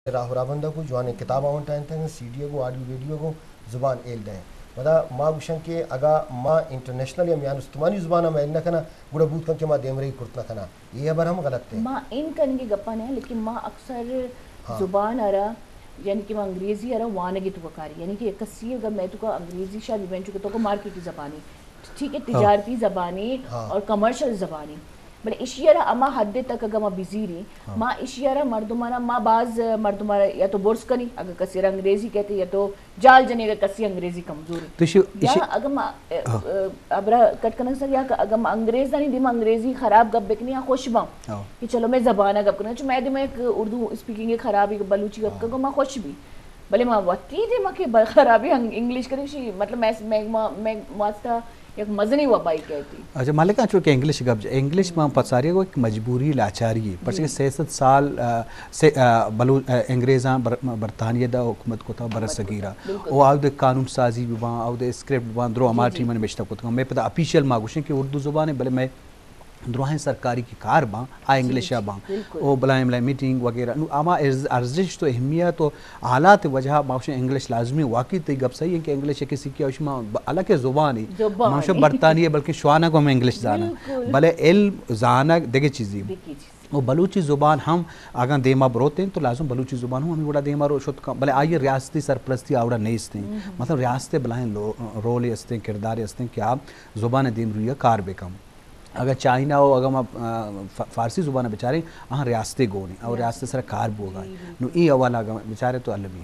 راہ رابندہ کو جوان کتاب آن ٹائن تھا سی ڈی کو آڈیو ویڈیو کو زبان ایل دیں مدا ما گوشن کے اگا ما انٹرنیشنل یا میان استمانی زبان میں نہ کنا گڑا بود کن کے ما دیمرئی کرتنا کنا یہ ابر ہم غلط تھے ما ان کن کے گپن ہے لیکن ما اکثر زبان ارا یعنی کہ ما انگریزی ارا وانگی تو کاری یعنی کہ کسی اگر میں تو کا انگریزی شاید میں چکے تو کو مارکیٹی زبانی ٹھیک ہے تجارتی زبانی اور کمرشل زبانی بلے اشیارہ اما حد تک اگر ما بیزی رہی ما اشیارہ مردمانا ما بعض مردمانا یا تو بورس کنی اگر کسی انگریزی کہتے یا تو جال جنے اگر کسی انگریزی کمزوری یا اگر ما ابرا کٹ کنک سر یا اگر ما انگریز دانی دیما انگریزی خراب گپ بکنی یا خوش باں کہ چلو میں زبانہ گپ کنی چو میں دیما ایک اردو اسپیکنگ خرابی بلوچی گپ کنگو ما خوش بھی بلے ما وقتی دیما کہ خرابی انگلش کنی مطلب میں واسطہ ایک مزنی ہوا بائی کہتی اچھا مالکہ چونکہ انگلش گپ انگلش میں پتساری کو ایک مجبوری لاچاری ہے پر 66 سال سے انگریزاں برطانیہ دا حکومت کو تھا برصغیرہ او آو دے قانون سازی بھی وہاں آو دے اسکرپٹ وہاں درو امارٹی میں بیشتہ کو تھا میں پتہ اپیشل ماگوشیں کہ اردو زبان ہے بلے میں دروہیں سرکاری کی کار باں آ انگلش باں او بلائیں بلائیں میٹنگ وغیرہ اما ارزش تو اہمیت و حالات وجہ ماوشیں انگلش لازمی واقعی تی گپ صحیح ہے کہ انگلش کسی کی اوشما الگ زبانی ماوشیں برطانیہ بلکہ شوانہ کو ہمیں انگلش زانا بلے علم زانا دیکھے چیزی وہ بلوچی زبان ہم اگر دیما بروتے ہیں تو لازم بلوچی زبان ہوں ہمیں بڑا دیما رو شد کا بلے آئیے ریاستی سرپرستی آوڑا نہیں استے مطلب ریاستے بلائیں رول استے کردار استے کہ آپ زبان دیم رویہ کار بکم اگر چائنا ہو اگر فارسی زبان بیچارے ہاں ریاستے گونے اور ریاستے سر کار بوگا نو ای اول اگر بیچارے تو علمی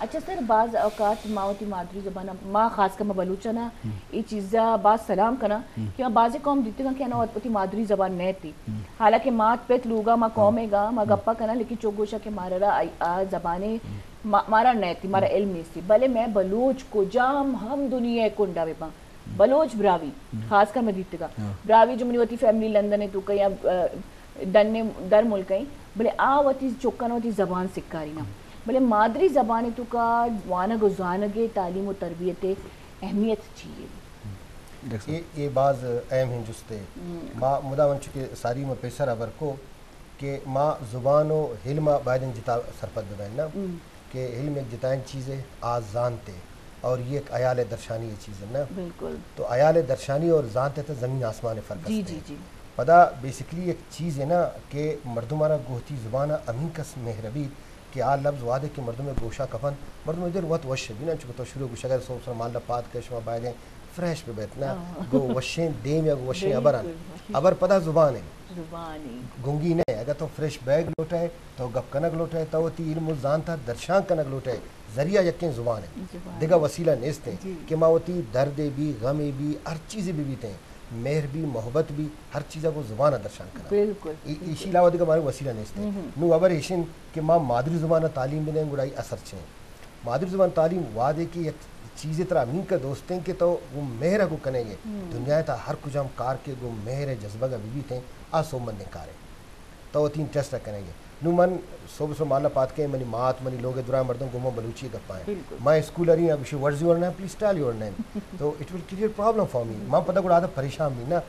اچھا سر بعض اوقات ماوتی مادری زبان ما خاص کر میں بلوچنا یہ چیزا بعض سلام کنا کہ بعض قوم دیتے گا کہ انا وتی مادری زبان نہیں تھی حالانکہ مات پیت لوگا ما قومے گا ما گپا کنا لیکن چوگوشا کہ مارا زبانے مارا نہیں تھی مارا علم نہیں تھی بلے میں بلوچ کو جام ہم دنیا کنڈا بے پاں بلوچ براوی خاص کر میں دیتے گا براوی جو منی وتی فیملی لندن ہے تو کہیں ڈننے در ملک ہیں بلے وتی چوکن وتی زبان سکاری نا بلے مادری زبان تو کا وانگ و زانگے تعلیم و تربیت اہمیت چاہیے یہ بعض اہم ہیں جستے ما مداون چکے ساری میں پیسر ابر کو کہ ما زبان و علم بائدن جتا سرپد ببین نا کہ علم ایک جتائن چیزیں آز زانتے اور یہ ایک عیال درشانی یہ چیز ہے نا بالکل تو عیال درشانی اور ذات ہے زمین آسمان فرق جی جی جی پدا بیسکلی ایک چیز ہے نا کہ مردمارا گوہتی زبانہ امین کس مہربی کہ آ لفظ وعدے کہ مردم گوشہ کفن مردم ادھر وقت وش بھی نا چکہ تو شروع گوشہ اگر سو سر ماللہ پات کے شما بائدیں فریش پہ بیتنا گو وشیں دیم یا گو وشیں ابران ابر پدا زبان ہے گنگی نہیں اگر تو فریش بیگ لوٹائے تو گپ کنگ لوٹائے تو تی علم زان تھا درشان کنگ لوٹائے ذریعہ یقین زبان ہے دیگا وسیلہ نیستے کہ ماوتی درد بھی غم بھی ہر چیز بھی تھے مہر بھی محبت بھی ہر چیزہ کو زبانہ درشان کرنا اسی علاوہ دیگا ہمارے وسیلہ نیستے نو ابر ایشن کہ ماں مادری زبانہ تعلیم بھی دیں گڑائی اثر چھیں مادری زبان تعلیم وعدے کی ایک چیزیں طرح امین کا دوستیں کہ تو وہ مہر کو کنے گے دنیا تا ہر کچھ ہم کار کے گو مہر جذبہ کا بھی تھے آسو مندیں کارے تو وہ تین ٹیسٹ کریں گے نو من صبح سے مالا پات کے منی مات منی لوگ درائے مردوں کو میں بلوچی گپ پائیں میں اسکول اری اب she words your name please tell your name تو it will create problem for me ماں پتہ گڑا پریشان بھی نا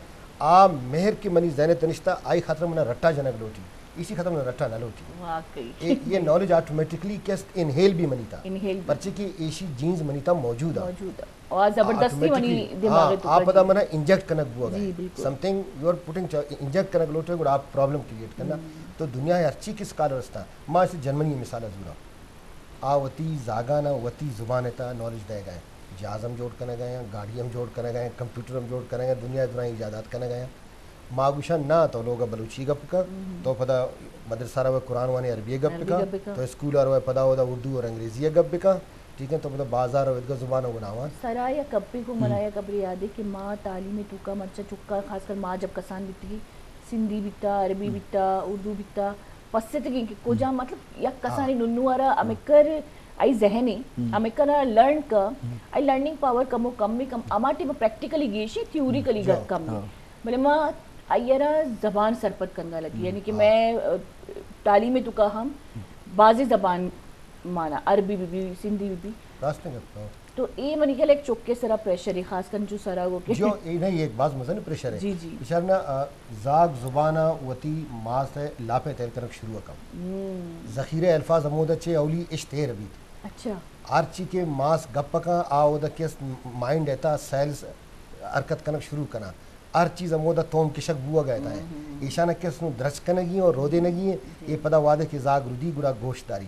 آ مہر کی منی ذہن تنشتہ آئی خاطر منا رٹا جنگ لوٹی اسی ختم رٹا نہ لوٹی یہ نالج آٹومیٹکلی کیسٹ انہیل بھی منی تھا پرچے کی ایشی جینز منی تھا موجود ہے اور زبردستی منی دماغ تو آپ پتہ منا انجیکٹ کنک بوا گئے something you are putting inject کنک لوٹے گڑا آپ پرابلم کریٹ کرنا تو دنیا ہر چیز کس کال رستا ماں اسے جرمنی مثال ضرور وتی زاگانا وتی زبان تا نالج دے گئے جہاز ہم جوڑ کرنے گئے ہیں گاڑی ہم جوڑ کرنے گئے ہیں کمپیوٹر ہم جوڑ کرنے گئے دنیا دنیا ایجادات کرنے گئے ہیں ماگوشا نہ تو لوگ بلوچی گپ کا تو پدا مدرسہ رو قرآن وانے عربی گپ کا تو اسکول رو پدا ہودا اردو اور انگریزی گپ کا ٹھیک ہے تو پدا بازار اور ادگا زبان گناوا سرایا کپی کو منایا قبر یاد ہے کہ ماں تعلیم تو کا مرچا چکا خاص کر ماں جب کسان بیتی سندھی بیتا عربی بیتا اردو بیتا پسے تک کو جا مطلب یک کسانی ننوارا امکر آئی ذہنی امکر لرن کا آئی لرننگ پاور کم و کم میں کم اماٹی میں پریکٹیکلی گیشی تھیوریکلی کم میں بلے ماں آئیرا زبان سرپت کرنا لگی یعنی کہ میں تعلیم تو کا ہم بعض زبان مانا عربی بھی سندھی بھی راستے گپ تو ای منی کے ایک چوکے سرا پریشر ہے خاص کر جو سرا وہ کہ جو ای نہیں ایک باز مزن پریشر ہے جی جی اشارنا زاگ زبانہ وتی ماس ہے لاپے تیل کرک شروع کم ذخیرہ الفاظ عمودہ چے اولی اشتہر بھی اچھا آرچی کے ماس گپ کا آودہ کس مائنڈ ایتا سیلز حرکت کنک شروع کنا ہر چیز عمودہ توم کشک بوا گئے ہے ایشانہ کس نو درچ کنگی اور رودے نگی ہیں یہ پدا وعدے کی زاگ ردی گڑا گوشت داری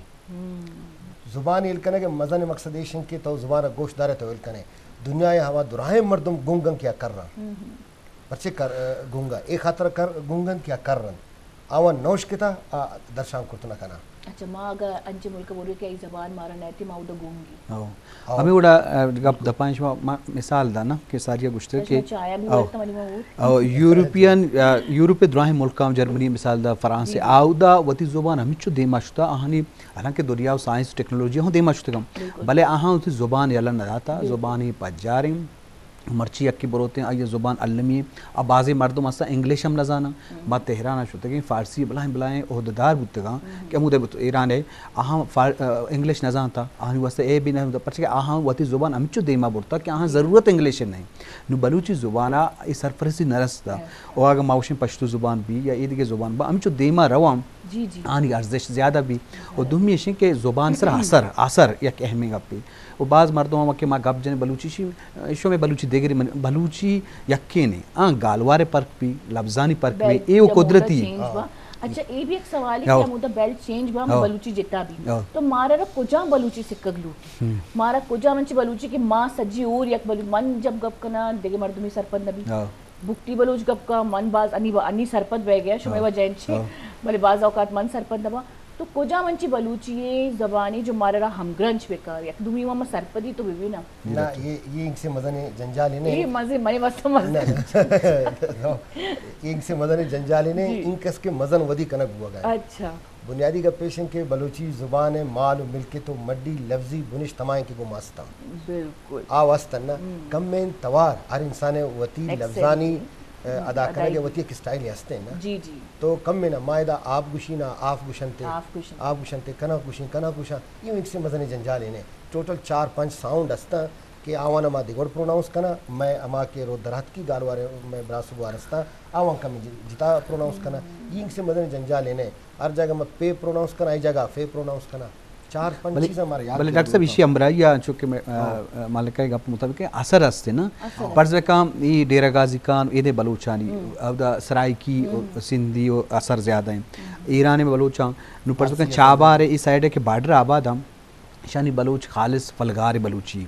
زبان الکنے کے مزن مقصد ایشن کے تو زبان گوشت دارے تو الکنے دنیا یہ ہوا دراہیں مردم گنگن کیا کر رہا پرچے کر گنگا ایک خاطر کر گنگن کیا کر رہا آوان نوش کتا درشان کرتنا کنا اچھا ماں اگر انچے ملک بولے کہ ای زبان مارا نیتی ماں دا گونگی ہمیں وڑا گپ دپانش مثال دا نا کہ ساریہ گشتر کہ یورپ دراہیں ملکاں جرمنی مثال دا فرانس آو دا وتی زبان ہمیں چو دیما شتا آہانی حالانکہ دنیا و سائنس ٹیکنالوجی ہوں دیما شتا کم بلے آہاں وتی زبان یلا نداتا زبانی پجاریں مرچی اکی بروتے ہیں آئیے زبان علمی اب بعضی مردم اسا انگلیش ہم نزانا بات تہران شوتے ہیں فارسی بلائیں عہدیدار بودتے گا کہ امودے ایران ہے آہاں انگلیش نزان تھا آہاں واسطے اے بھی نہیں ہوتا پرچہ آہاں واتی زبان ہمیں چو دیما بورتا کہ آہاں ضرورت انگلیش نہیں نو بلوچی زبانا ای سرپرستی نرستا اور اگر ماوشن پشتو زبان بھی یا ایدی کے زبان با ہمیں چو دیما روام آنی ارزش زیادہ بھی اور دومی اشیں کہ زبان سر اثر یک اہمی گپ بھی وہ بعض مردوں ہم کہ ماں گپ جنے بلوچی شو میں بلوچی دیگری بلوچی یقینی گالوارے پرک بھی لفظانی پرک بھی اے وہ قدرتی اچھا یہ بھی ایک سوال ہے کہ ہمودہ بیلٹ چینج با ہم بلوچی جتا بھی تو مارا رہا کجا بلوچی سکگ لوٹی مارا کجا منچی بلوچی کہ ماں سجی اور یک بلوچی من جب گپ کنا دیگے مردمی سرپند نبی بکتی بلوچ گپ کا من باز انی سرپند بہ گیا شمی وجہ انچے بلے بعض اوقات من سرپند نبا تو کجا منچی بلوچی زبانی جو مارا رہا ہم گرنچ بکار یک دومی ماما سرپدی تو بھی نا نا یہ انک سے مزن جنجالی نے یہ مزے منی واسطہ مزن یہ انک سے مزن جنجالی نے انکس کے مزن ودی کنک ہوا گیا اچھا بنیادی کا پیشن کے بلوچی زبان مال و ملکے تو مڈی لفظی بنش تمائیں کی گو ماستا بالکل آواستن نا کم میں توار ہر انسان وطی لفظانی ادا کرنے کے وطی ایک سٹائل ہستے ہیں نا جی جی تو کم میں نا مائدہ آپ گوشینا آف گوشنتے کنا گوشن یہ ایک سے مزن جنجال ہیں ٹوٹل 4-5 ساؤنڈ ہستا کہ آوان اما دیگوڑ پروناؤنس کنا میں اما کے رو درہت کی گالوارے میں براسو بارستا آوان کا میں جتا پروناؤنس کنا یہ ایک سے مزن جنجال ہیں ہر جگہ میں پے پروناؤنس کنا ای جگہ فے پروناؤنس کنا 4-5 چیز ہمارے یاد بلے ڈاکٹر صاحب اسی امرائی چونکہ مالکہ گپ مطابق اثر ہستے نا پرز کام یہ ڈیرہ غازی کان ایدے بلوچانی سرائی کی سندھی اثر زیادہ ہیں ایران میں بلوچان نو پرز کام چابار ہے اس سائڈ ہے کہ بارڈر آباد ہم شانی بلوچ خالص فلگار بلوچی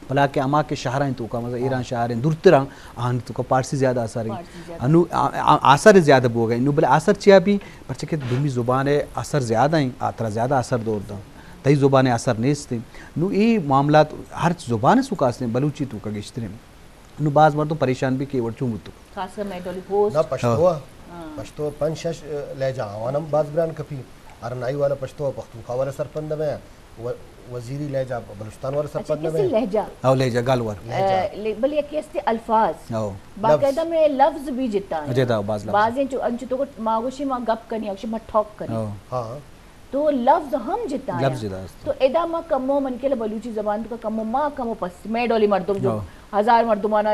بلا کہ اما کے شہریں تو کا مطلب ایران شہریں درتران آن تو کا پارسی زیادہ اثر ہے انو اثر زیادہ بو گئے نو بلے اثر چیا بھی پرچہ کہ دومی زبان اثر زیادہ ہیں آترا زیادہ اثر دور دا تئی زبان اثر نیستے نو یہ معاملات ہر زبان سکاستے ہیں بلوچی تو کا گشتر ہیں نو بعض مردوں پریشان بھی کہ ورچوں گو تو خاص کر میڈولی پوسٹ نا پشتو 5-6 لہجہ آوانم باز بران کپی ارنائی والا پشتو پختونخوا والا سرپند میں وزیری لہجہ بلوچستان والا سرپند میں لہجہ او لہجہ گالوار بل یہ کیستے الفاظ باقاعدہ میں لفظ بھی جتا ہے بعضیں جو انچو تو ماغوشی ماں گپ کرنی اکشی ماں ٹھوک کرنی ہاں تو لفظ ہم جتا ہے تو ادا ماں کمو من کے بلوچی زبان تو کمو ماں کمو پس میں ڈولی مردم جو 1000 مردمانہ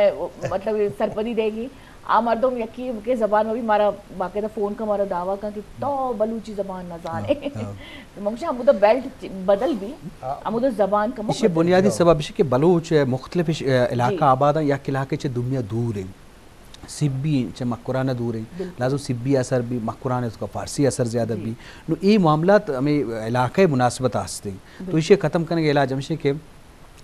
مطلب سرپدی دے گی آ مردم یکی کے زبان میں بھی مارا باقاعدہ فون کا مارا دعویٰ کا کہ تو بلوچی زبان نہ جانے تو مگشہ ہمودہ بیلٹ بدل بھی ہمودہ زبان کا اس بنیادی سبب ہے کہ بلوچ مختلف علاقہ آباد ہیں یا علاقے چھ دنیا دور ہیں سبی چھ مکرانہ دور ہیں لازم سبی اثر بھی مکرانہ اس کا فارسی اثر زیادہ بھی نو یہ معاملات ہمیں علاقہ مناسبت آستے ہیں تو اسے ختم کرنے کے علاج ہمشہ کہ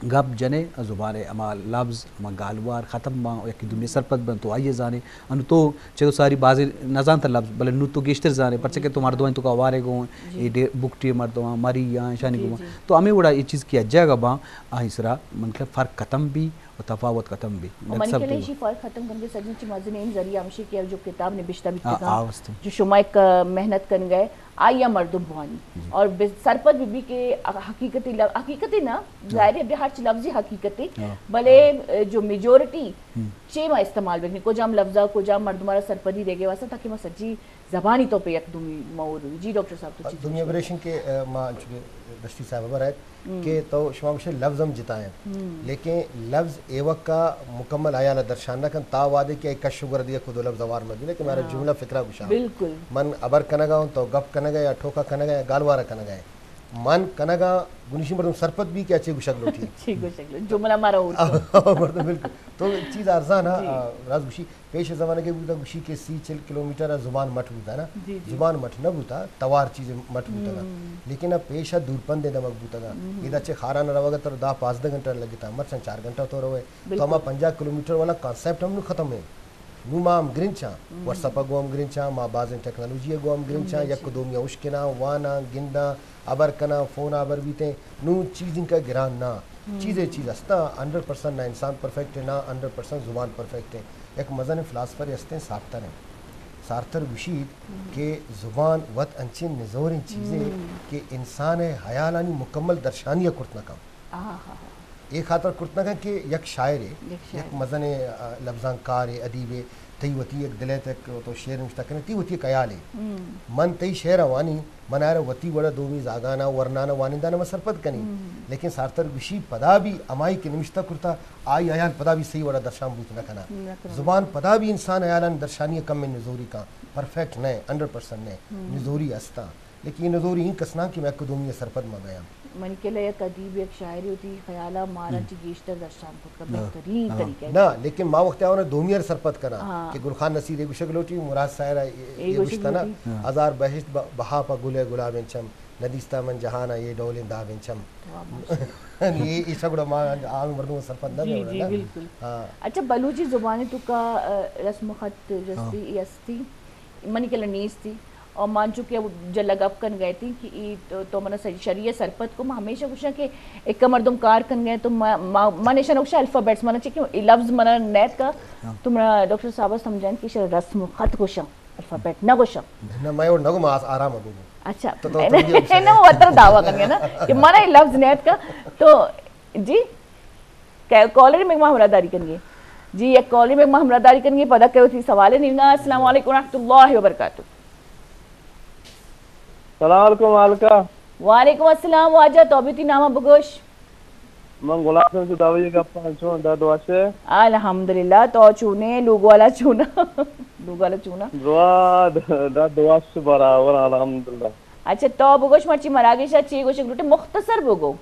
گپ جنے زبان اما لفظ اما گالوار ختم ماں یکی دنیا سرپت بن تو آئیے زانے انو تو چلو ساری بازی نزان تا لفظ بلے نو تو گیشتر زانے پرچہ کہ تو مردوائیں تو کا وارے گو ہیں بکٹی مردوائیں مری یا شانی گو تو ہمیں وڑا یہ چیز کیا جائے گا باں آئی سرا مطلب فرق ختم بھی و تفاوت ختم بھی منی کے لئے فرق ختم کرنے سجن چی مزنین ذریعہ ہمشی کیا جو کتاب نبشتہ بکتگاں جو شما ایک محنت کن گئے آئیا مردم بوانی اور سرپت بھی کہ حقیقتی نا ظاہر ہے ہر لفظی حقیقتی بلے جو میجورٹی چیما استعمال بکنی کو جام لفظہ کو جام مردمارا سرپدی دے گے واسطہ تاکہ ما سجی زبانی تو پہ یک دومی مور ہوئی. جی ڈاکٹر صاحب تو دنیا بریشن کے ماں دشتی صاحب ہے کہ تو شما مشے لفظ ہم جتائیں لیکن لفظ ایوک کا مکمل آیا نہ درشانہ کن تا وعدے کہ ایک شگر دیا کو دو لفظ وار مجھے کہ میرا جملہ فکرہ گشا بالکل من ابر کنگا ہوں تو گپ کنگا یا ٹھوکا کنگا یا گالوارا کنگا ہے من کنگا گنیشی مردم سرپت بھی کیا چیز گشک لوٹی ٹھیک ہو شکل جملہ مارا اور مردم بالکل تو چیز ارزان ہے راز گشی پیش زمانے کے بوتا گشی کے 30 کلومیٹر زبان مٹ بوتا نا زبان مٹ نہ بوتا توار چیز مٹ بوتا گا لیکن اب پیش دور پندے دمک بوتا گا یہ اچھے خارانہ رہا تر دا 5 گھنٹہ لگتا مرچن 4 گھنٹہ تو رہے تو ہما 50 کلومیٹر والا کانسیپٹ ہم نے ختم ہے نو ما ہم گرنچا واٹس اپ گو ہم گرنچا ما بازن ٹیکنالوجی گو ہم گرنچا یک دومیا اشکنا وانا گندا ابر کنا فون ابر بیتے نو چیزیں کا گران نہ چیزیں چیز ہستا 100% نہ انسان پرفیکٹ ہے نہ 100% زبان پرفیکٹ ہے. ایک مزن فلاسفر ہستے سارتر ہیں سارتر گشید کہ زبان وط انچین نزوریں چیزیں کہ انسان حیالانی مکمل درشانیہ کرتنا کم ایک خاطر کرتنا کم کہ یک شاعر ہے یک مزن لفظان کار ہے ادیب ہے تی وتی ایک دلے تک تو شعر مشتا کرنے تی وتی ایک ایال ہے من تی شعر وانی من آئے وتی وڑا دومی زاگانا ورنانا وانندانا مسرپت کنی لیکن سارتر گشی پدا بھی امائی کے نمشتہ کرتا آئی ایال پدا بھی صحیح وڑا درشان بوت نہ کنا زبان پدا بھی انسان ایالان درشانی کم میں نزوری کا پرفیکٹ نہیں 100% نہیں نزوری استا لیکن یہ نزوری ہی کسنا کہ میں کو دومی سرپت میں گیا من کے لئے ایک ادیب ایک شاعری ہوتی خیالہ مارا چی گیشتر درشان خود کا بہترین طریقہ نا لیکن ماں وقت آونا دومیر سرپت کنا کہ گلخان نصیر ایک شکل ہوتی مراد سائرہ یہ گشتا نا ہزار بہشت بہا پا گلے گلاب انچم ندیستا من جہانا یہ ڈول انداب انچم یہ شکل ماں عام مردوں سرپت نہ جی جی بالکل. اچھا بلوچی زبانی تو کا رسم خط جستی یستی منی کے لنیس تھی اور مان چکے جلگ اپ کن گئے تھی کہ تو منا شریع سرپت کو ہمیشہ کچھ کہ ایک مردم کار کن گئے تو من ایشا نقشہ الفابیٹس منا چکے لفظ منا نیت کا تمہارا ڈاکٹر صاحب سمجھائیں کہ رسم خط گوشا الفابیٹ نہ گوشا نہ میں اور نگو ماس آرام ابو اچھا نا وہ اتر دعویٰ کر گیا نا کہ منا لفظ نیت کا تو جی کالر میں ہمراہ داری کریں گے جی ایک کالر میں ہمراہ داری کریں گے پتہ کرو تھی سوال نہیں نا. السلام علیکم ورحمۃ اللہ وبرکاتہ. السلام علیکم مالکا. وعلیکم السلام واجہ توبیتی نامہ بگوش من گلاب سے دعوی کا پانچوں دا دعا سے الحمدللہ تو چونے لوگو والا چونا لوگو والا چونا دعا دا دعا سے برابر الحمدللہ. اچھا تو بگوش مرچی مراگیشا چی گوش گلوٹے مختصر بگو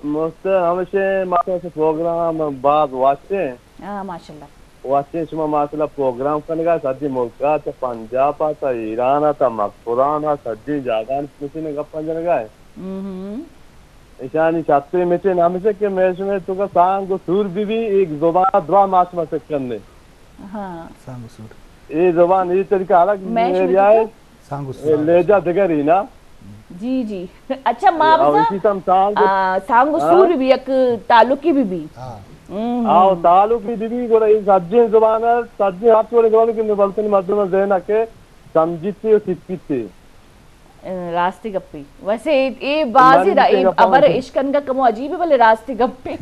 ہمیشہ ماشاءاللہ سے پروگرام بعد واسطے ماشاءاللہ واسطے شما ماشاءاللہ پروگرام کرنے گا سجی ملکہ تا پنجاب تا ایران تا مقبران سجی جاگان کسی گپ پنجن گئے ایشانی چھتے میچے نامی سے کہ میش میں تو کا سانگ و سور بھی ایک زبان دعا ماس میں سے کرنے سانگ و سور یہ زبان یہ طریقہ الگ میریا ہے سانگ و سور لہجہ دیگر ہی نا جی جی. اچھا ماں سانگ و سور بھی ایک تعلقی بھی آو تعلق بھی گوڑا یہ سجی زبان ہے سجی ہاتھ والے زبان کی بلتنی مردم ذہن کے سمجھتے اور سکھتے راستے گپی ویسے یہ بازی ابر عشقن کا کمو عجیب ہے بلے راستے گپی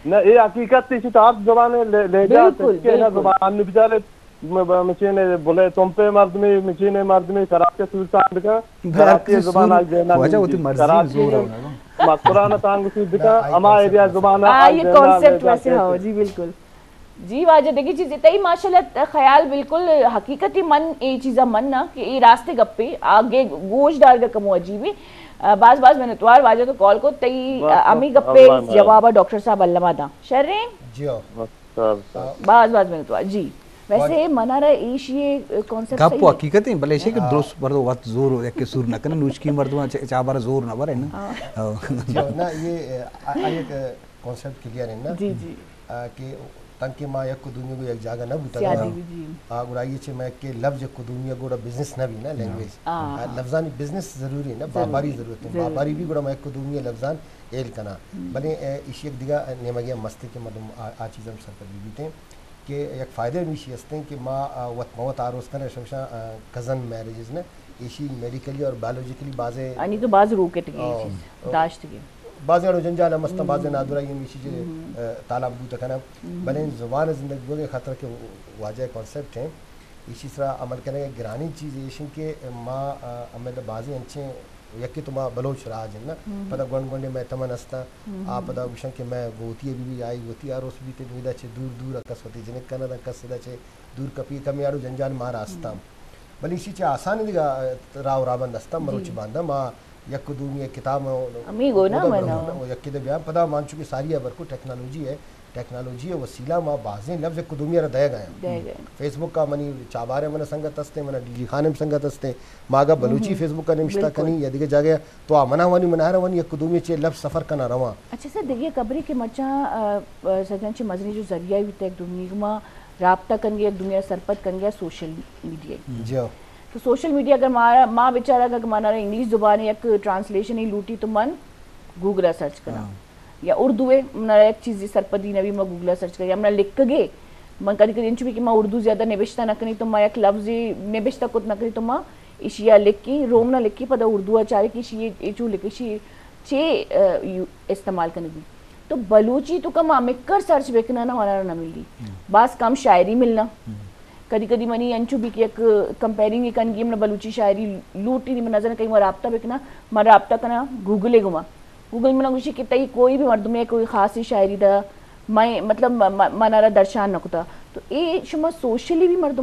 نہ یہ حقیقت تھی آپ زبان لے جا سکتے نا زبان نے بچارے مچینے بولے تم پہ مرد میں مچینے مرد میں کراچی سلطان کا کراچی زبان آج دینا کراچی مقبرانہ تانگ سود کا اما ایریا زبان یہ کانسیپٹ ویسے ہو جی بالکل جی واجہ دیکھی چیزیں تئی ماشاءاللہ خیال بالکل حقیقتی من یہ چیزا من نا کہ یہ راستے گپے آگے گوش ڈال کا کمو عجیبی بعض میں نتوار واجہ تو کال کو تئی امی گپے جوابہ ڈاکٹر صاحب علامہ دا شرین جی بعض میں نتوار جی ویسے منا رہا ایش یہ کانسیپٹ صحیح ہے کب حقیقت ہے بلے کہ درست مردو وقت زور ہو ایک سور نہ کرنا نوچ کی مردو چابارا زور نہ برے نا یہ ایک کانسیپٹ کلیئر ہے نا جی جی کہ تنکہ ماں یک کو دنیا کو ایک جاگہ نہ بوتا گا اگر آئیے چھے میں کہ لفظ یک کو دنیا گوڑا بزنس نہ بھی نا لینگویج لفظانی بزنس ضروری ہے نا باباری ضرورت ہے باباری بھی گوڑا میں یک کو دنیا لفظان ایل کنا بلے اسی ایک دیگا نیمگیا مستی کے مردم آ چیز ہم سر پر بھی بیتے ہیں کہ یک فائدہ میشی ہستے ہیں کہ ماں وقت موت آروز کرنے شوشا کزن میریجز نے ایشی میڈیکلی اور بایولوجیکلی بازے آنی تو باز روکے تگی چیز داشت گی بعض اڑو جنجال مستم بعض نادرائی میشی جے طالب بوتا کنا بلین زبان زندگی بوگے خطر کے واجہ کانسیپٹ ہیں اسی طرح عمل کرنے کے گرانی چیز یہ کہ ماں ہمیں بعضی انچیں یکی تو ماں بلوچ راج ہیں نا پتہ گونڈ گونڈے میں تمن ہستا آپ پتہ وشن کہ میں گوتی بھی آئی گوتی آر اس بھی تے میدہ چھے دور دور اکس ہوتی جنہیں کنہ کس دا چھے دور کپی کمی آڑو جنجال مارا ہستا بلی اسی چھے آسانی دیگا راو رابند ہستا مروچ باندھا ماں یک دومی کتاب امیگو نا منا یکی دے بیان پتہ مان چکے ساری برکو ٹیکنالوجی ہے ٹیکنالوجی وسیلہ ما بعضیں لفظ قدومی را دے گئے فیس بک کا منی چابارے من سنگت ہستے من ڈی جی خانم سنگت ہستے ماگا بلوچی فیس بک کا نمشتہ کنی یا دیگه جاگے تو آمنا وانی مناہرہ وانی یک قدومی چے لفظ سفر کنا رواں. اچھا سر دیکھیے قبری کے مچاں سجن چے مزنی جو ذریعہ ہوتا ہے ایک دنیا ما رابطہ کن گیا ایک دنیا سرپت کن گیا سوشل میڈیا جی تو سوشل میڈیا اگر ماں بیچارہ اگر مانا انگلش زبان ایک ٹرانسلیشن ہی لوٹی تو من گوگل سرچ کرنا یا اردو ہے منا ایک چیز سرپدی نبی میں گوگل سرچ کر یا منا لکھ گے من کدی کدی انچو بھی کہ میں اردو زیادہ نبشتہ نہ کنی تو میں ایک لفظ نبشتہ کت نہ کنی تو میں اشیا لکھ کی روم نہ لکھ کی پتہ اردو اچارے کی اشی ایچو لکھ اشی چے استعمال کرنے بھی تو بلوچی تو کم آمکر سرچ بیکنا نہ وانا نہ ملی بعض کم شاعری ملنا کدی کدی منی انچو بھی کہ ایک کمپیرنگ کن گیم نہ بلوچی شاعری لوٹی نہیں من نظر کہیں وہ رابطہ بیکنا میں رابطہ کنا گوگلے گما گوگل میں نگوشی کہ تئی کوئی بھی مردم ہے کوئی خاصی شاعری دا میں مطلب منارا درشان نکتا تو اے شما سوشلی بھی مردم